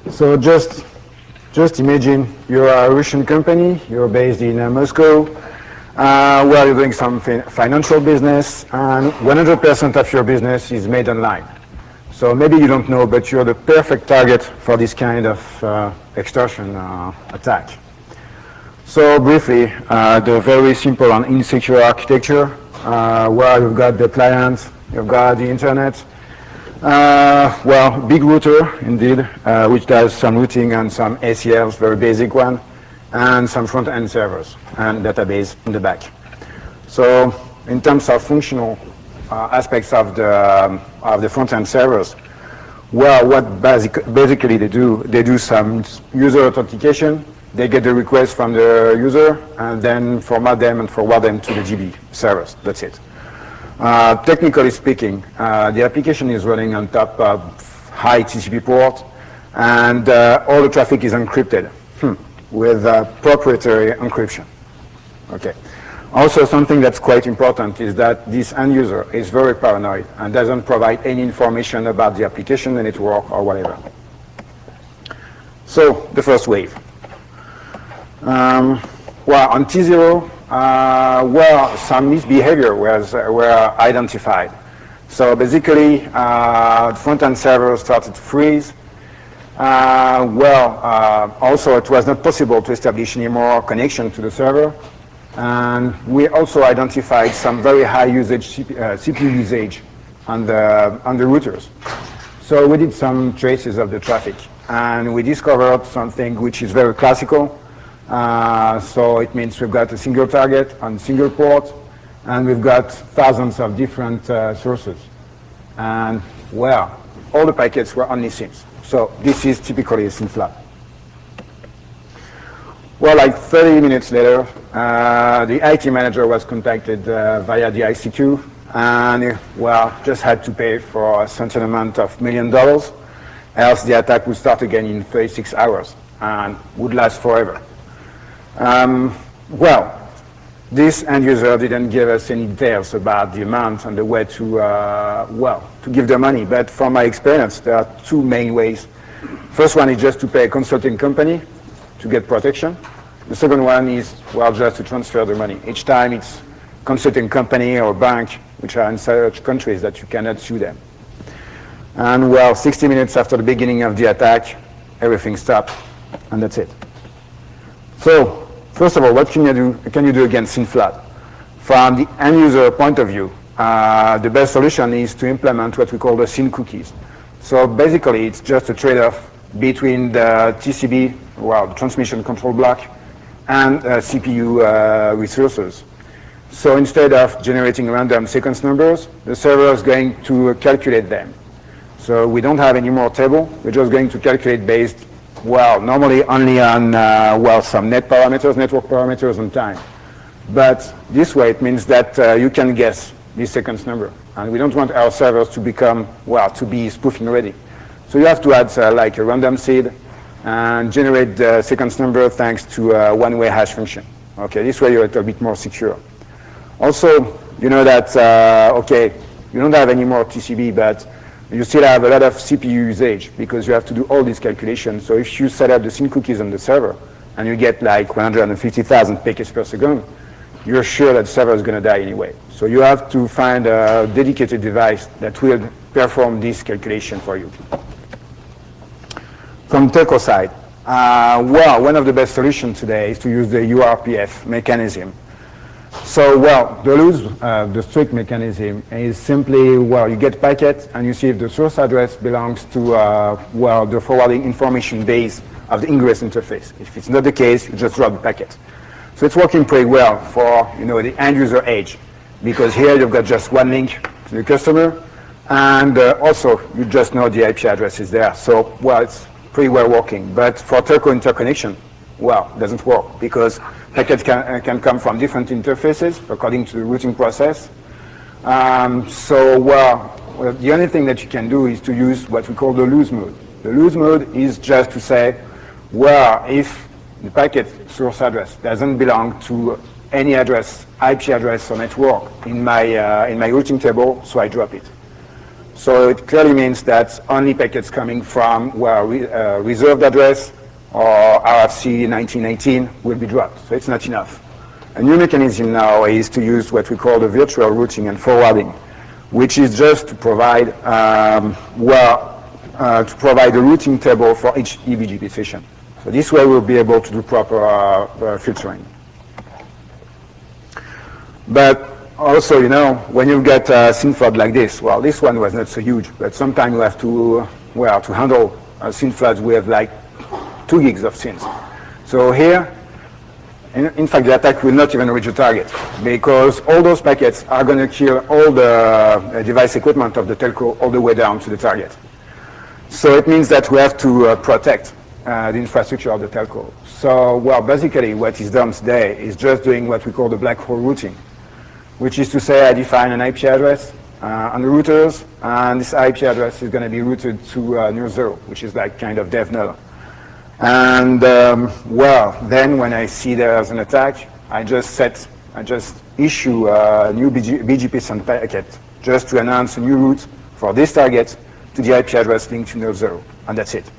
So just imagine you're a Russian company, you're based in Moscow, where you're doing some financial business, and 100% of your business is made online. So maybe you don't know, but you're the perfect target for this kind of extortion attack. So briefly, the very simple and insecure architecture, where you've got the client, you've got the internet, well, big router indeed, which does some routing and some ACLs, very basic one, and some front-end servers and database in the back. So in terms of functional aspects of the front-end servers, well, what basically they do some user authentication. They get the request from the user and then format them and forward them to the GB servers. That's it. Technically speaking, the application is running on top of high TCP port, and all the traffic is encrypted with proprietary encryption. Okay. Also, something that's quite important is that this end user is very paranoid and doesn't provide any information about the application, the network, or whatever. So, the first wave. Well, on T0, well, some misbehavior were identified. So basically, front-end servers started to freeze. Also, it was not possible to establish any more connection to the server. And we also identified some very high usage, CPU usage on the routers. So we did some traces of the traffic, and we discovered something which is very classical. So it means we've got a single target on single port, and we've got thousands of different sources. And, well, all the packets were only SIMs. So this is typically a SIM flap. Well, like 30 minutes later, the IT manager was contacted via the ICQ, and, well, just had to pay for a certain amount of $1 million, else the attack would start again in 36 hours and would last forever. Well, this end user didn't give us any details about the amount and the way to, well, to give the money. But from my experience, there are two main ways. First one is just to pay a consulting company to get protection. The second one is, well, just to transfer the money. Each time it's consulting company or bank, which are in such countries that you cannot sue them. And, well, 60 minutes after the beginning of the attack, everything stopped, and that's it. So, first of all, what can you do against SYNFLAT? From the end user point of view, the best solution is to implement what we call the SYN cookies. So basically, it's just a trade-off between the TCB, well, the transmission control block, and CPU resources. So instead of generating random sequence numbers, the server is going to calculate them. So we don't have any more table. We're just going to calculate based, well, normally only on, well, some network parameters and time. But this way, it means that you can guess the sequence number. And we don't want our servers to become, well, to be spoofing ready. So you have to add like a random seed and generate the sequence number thanks to a one-way hash function. Okay, this way you're a little bit more secure. Also, you know that, okay, you don't have any more TCB, but you still have a lot of CPU usage because you have to do all these calculations. So if you set up the SYN cookies on the server and you get like 150,000 packets per second, you're sure that the server is going to die anyway. So you have to find a dedicated device that will perform this calculation for you. From telco side, well, one of the best solutions today is to use the URPF mechanism. So, well, the strict mechanism is simply, well, you get packet and you see if the source address belongs to, well, the forwarding information base of the ingress interface. If it's not the case, you just drop the packet. So it's working pretty well for, you know, the end user edge, because here you've got just one link to the customer, and also you just know the IP address is there. So, well, it's pretty well working. But for telco interconnection, well, it doesn't work because packets can come from different interfaces according to the routing process. So, well, the only thing that you can do is to use what we call the lose mode. The lose mode is just to say, well, if the packet source address doesn't belong to any address, IP address or network in my routing table, so I drop it. So it clearly means that only packets coming from reserved address or RFC 1918 will be dropped. So it's not enough. A new mechanism now is to use what we call the virtual routing and forwarding, which is just to provide a routing table for each eBGP session. So this way we'll be able to do proper filtering. But also, you know, when you've got a SYN flood like this, well, this one was not so huge, but sometimes you have to, to handle SYN floods with like 2 gigs of SYNs. So here, in fact, the attack will not even reach the target because all those packets are going to kill all the device equipment of the telco all the way down to the target. So it means that we have to protect the infrastructure of the telco. So, well, basically what is done today is just doing what we call the black hole routing, which is to say I define an IP address on the routers, and this IP address is going to be routed to near zero, which is like kind of dev null. And then when I see there's an attack, I just issue a new BGP send packet just to announce a new route for this target to the IP address linked to near zero, and that's it.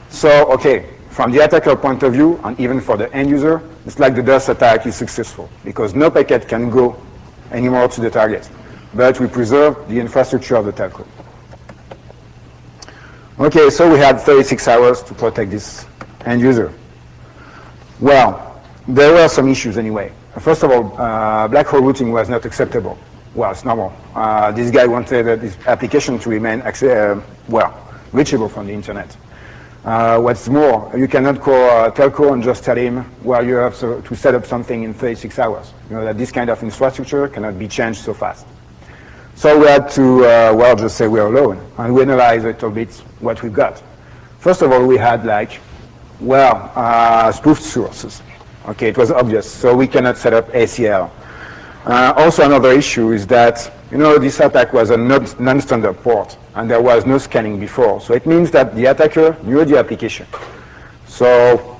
So, okay, from the attacker point of view, and even for the end user, it's like the DoS attack is successful because no packet can go anymore to the target, but we preserve the infrastructure of the telco. Okay, so we had 36 hours to protect this end user. Well, there were some issues anyway. First of all, black hole routing was not acceptable. Well, it's normal. This guy wanted this application to remain reachable from the internet. What's more, you cannot call a telco and just tell him, well, you have to set up something in 36 hours. You know that this kind of infrastructure cannot be changed so fast. So we had to, just say we're alone, and we analyzed a little bit what we got. First of all, we had spoofed sources. Okay, it was obvious, so we cannot set up ACL. Also, another issue is that, you know, this attack was a non-standard port, and there was no scanning before. So it means that the attacker knew the application. So,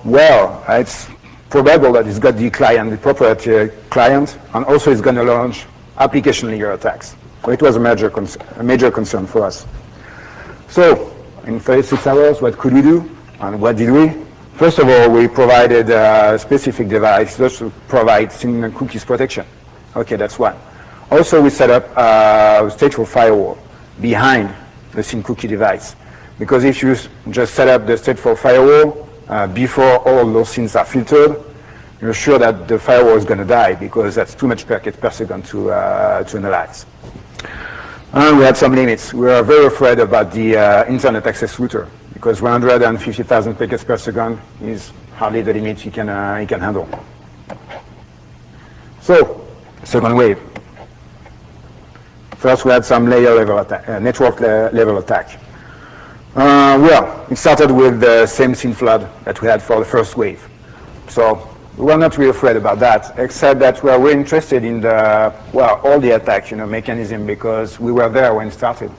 it's probable that it's got the client, the proprietary client, and also it's going to launch application layer attacks. So it was a major concern for us. So, in 36 hours, what could we do, and what did we? First of all, we provided a specific device just to provide SYN cookies protection. Okay, that's one. Also, we set up a stateful firewall behind the SYN cookie device. Because if you just set up the stateful firewall before all those SYNs are filtered, you're sure that the firewall is going to die because that's too much packet per second to analyze. And we had some limits. We were very afraid about the internet access router because 150,000 packets per second is hardly the limit you can handle. So, second wave. First, we had some layer level attack, network level attack. It started with the same SYN flood that we had for the first wave. So we were not really afraid about that, except that we were interested in all the attack, mechanism because we were there when it started.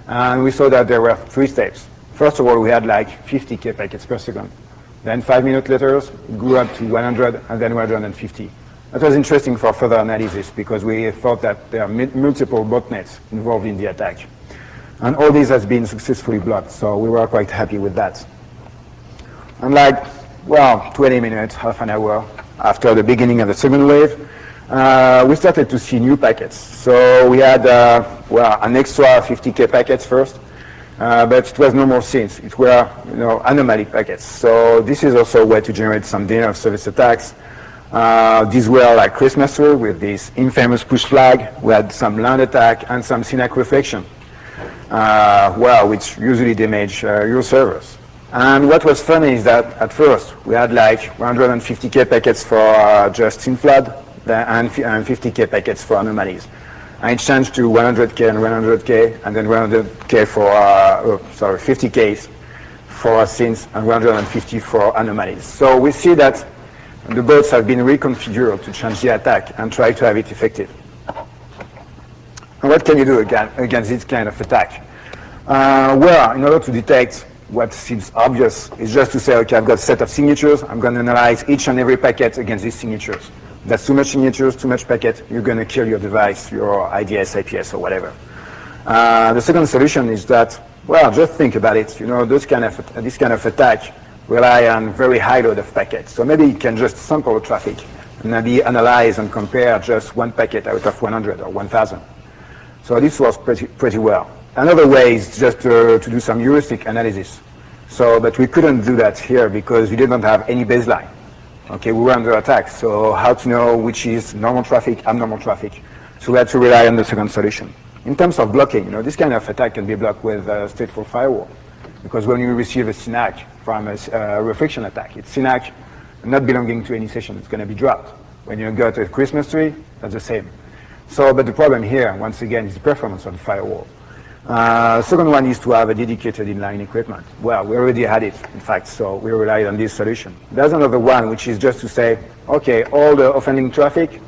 And we saw that there were 3 steps. First of all, we had like 50K packets per second. Then 5 minutes later, it grew up to 100 and then 150. That was interesting for further analysis because we thought that there are multiple botnets involved in the attack. And all this has been successfully blocked, so we were quite happy with that. And 20 minutes, half an hour after the beginning of the second wave, we started to see new packets. So we had, an extra 50K packets first, but it was no more SYNs. It were, anomaly packets. So this is also a way to generate some denial of service attacks. These were like Christmas tree with this infamous push flag. We had some land attack and some SYNAC reflection, which usually damage your servers. And what was funny is that at first we had like 150K packets for just SYN flood and 50K packets for anomalies. And it changed to 100K and 100K, and then 100K for 50Ks for SYNs and 150 for anomalies. So we see that the bots have been reconfigured to change the attack and try to have it effective. And what can you do against this kind of attack? In order to detect what seems obvious is just to say, okay, I've got a set of signatures. I'm going to analyze each and every packet against these signatures. That's too much signatures, too much packet. You're going to kill your device, your IDS, IPS, or whatever. The second solution is that, well, just think about it. You know, this kind of attack rely on very high load of packets. So maybe you can just sample traffic and maybe analyze and compare just one packet out of 100 or 1,000. So this works pretty well. Another way is just to do some heuristic analysis. So, but we couldn't do that here because we didn't have any baseline. Okay, we were under attack. So how to know which is normal traffic, abnormal traffic? So we had to rely on the second solution. In terms of blocking, you know, this kind of attack can be blocked with a stateful firewall. Because when you receive a SYNAC from a reflection attack, it's SYNAC not belonging to any session. It's going to be dropped. When you got a Christmas tree, that's the same. So, but the problem here, once again, is the performance of the firewall. Second one is to have a dedicated inline equipment. Well, we already had it, in fact, so we relied on this solution. There's another one, which is just to say, okay, all the offending traffic,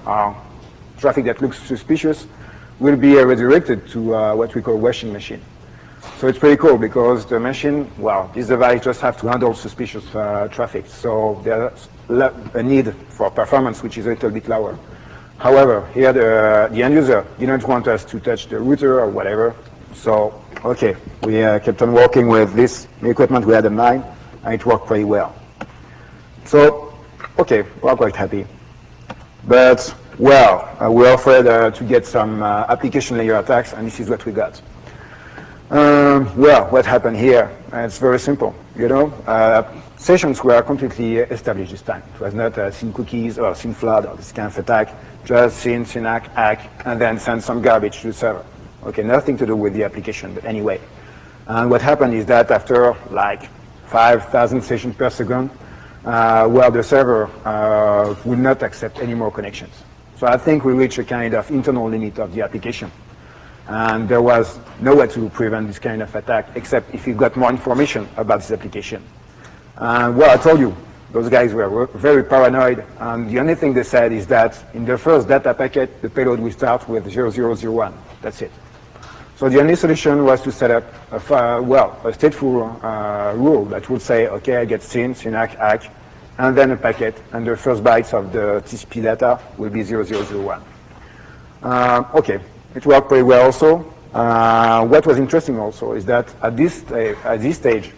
traffic that looks suspicious, will be redirected to what we call washing machine. So it's pretty cool because the machine, well, this device just have to handle suspicious traffic. So there's a need for performance which is a little bit lower. However, here the end user didn't want us to touch the router or whatever. So, okay, we kept on working with this equipment we had in mind, and it worked pretty well. So, okay, we're quite happy. But, well, we're afraid to get some application layer attacks, and this is what we got. Well, what happened here? It's very simple, you know. Sessions were completely established this time. It was not SYN cookies or SYN flood or this kind of attack, just SYN, SYNAC, hack, and then send some garbage to the server. Okay, nothing to do with the application, but anyway. And what happened is that after like 5,000 sessions per second, well, the server would not accept any more connections. So I think we reached a kind of internal limit of the application. And there was no way to prevent this kind of attack except if you got more information about this application. Well, I told you, those guys were very paranoid, and the only thing they said is that in the first data packet, the payload will start with 0001. That's it. So the only solution was to set up a stateful rule that would say, okay, I get SYN, SYNAC, hack, and then a packet, and the first bytes of the TCP data will be 0001. Okay, it worked pretty well also. What was interesting also is that at this stage,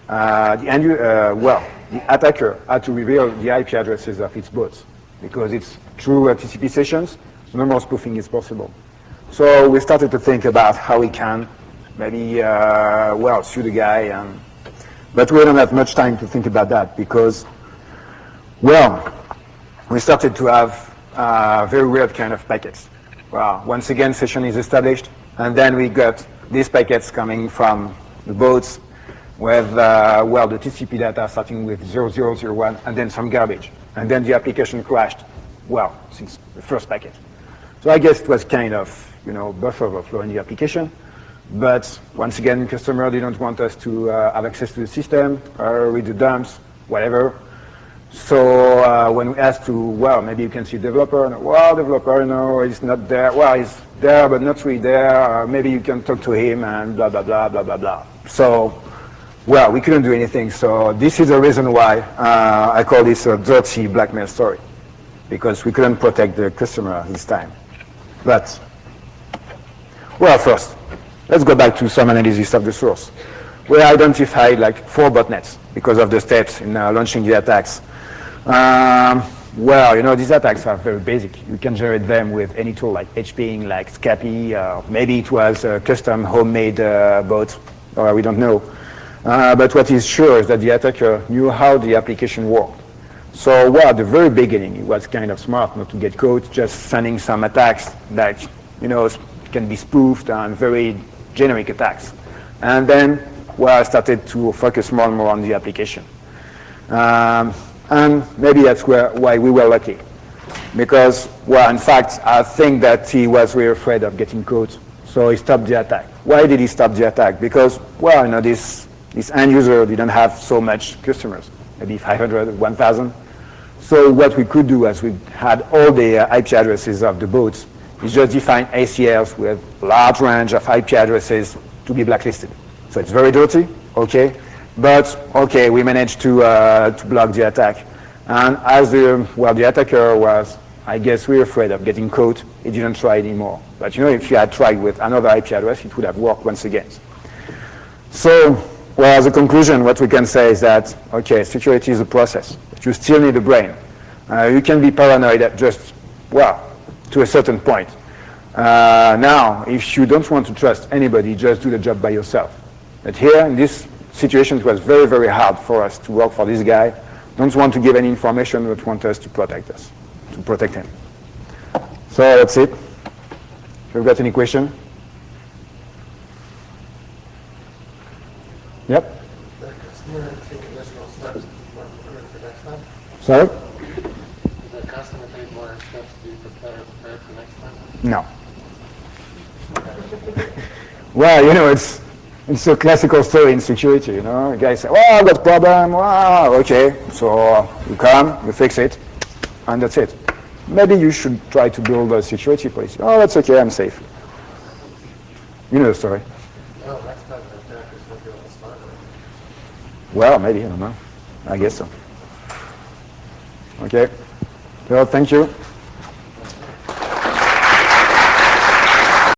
the attacker had to reveal the IP addresses of its bots because it's through TCP sessions, so no more spoofing is possible. So we started to think about how we can maybe, sue the guy. But we don't have much time to think about that because, well, we started to have very weird kind of packets. Well, once again, session is established, and then we got these packets coming from the boats with, the TCP data starting with 0001 and then some garbage. And then the application crashed, well, since the first packet. So I guess it was kind of, you know, buffer overflow in the application. But once again, customer didn't want us to have access to the system, or read the dumps, whatever. So when we asked to, well, maybe you can see developer, and, well, developer, no, he's not there. Well, he's there, but not really there. Maybe you can talk to him, and blah, blah, blah, blah, blah, blah. So, well, we couldn't do anything. So this is the reason why I call this a dirty BlackMail story, because we couldn't protect the customer this time. But, well, first, let's go back to some analysis of the source. We identified like 4 botnets because of the steps in launching the attacks. Well, you know, these attacks are very basic. You can generate them with any tool like HPing, like Scapy, maybe it was a custom homemade bot, or we don't know. But what is sure is that the attacker knew how the application worked. So, well, at the very beginning, it was kind of smart not to get caught, just sending some attacks that, you know, can be spoofed and very generic attacks. And then, well, I started to focus more and more on the application. And maybe that's why we were lucky. Because, well, in fact, I think that he was really afraid of getting caught, so he stopped the attack. Why did he stop the attack? Because, well, you know, this end user didn't have so much customers, maybe 500, 1,000. So what we could do, as we had all the IP addresses of the boats, is just define ACLs with large range of IP addresses to be blacklisted. So it's very dirty, okay, but okay, we managed to block the attack. And as the attacker was I guess we're afraid of getting caught. He didn't try anymore. But if you had tried with another IP address, it would have worked once again. So, well, as a conclusion, what we can say is that, okay, security is a process, but you still need a brain. You can be paranoid at just, well, to a certain point. Now, if you don't want to trust anybody, just do the job by yourself. But here, in this situation, it was very, very hard for us to work for this guy. Don't want to give any information, but want us, to protect him. So that's it. If you've got any question? Yep. The customer take additional steps for next time? Sorry? Does the customer take more steps to be prepared for next time? No. Well, it's a classical story in security, A guy says, well, I've got a problem. Wow, okay. So you come, you fix it, and that's it. Maybe you should try to build a security policy. Oh, that's okay, I'm safe. You know the story. No, next time the attackers will be able to start with. Well, maybe, I don't know. I guess so. Okay. Well, thank you.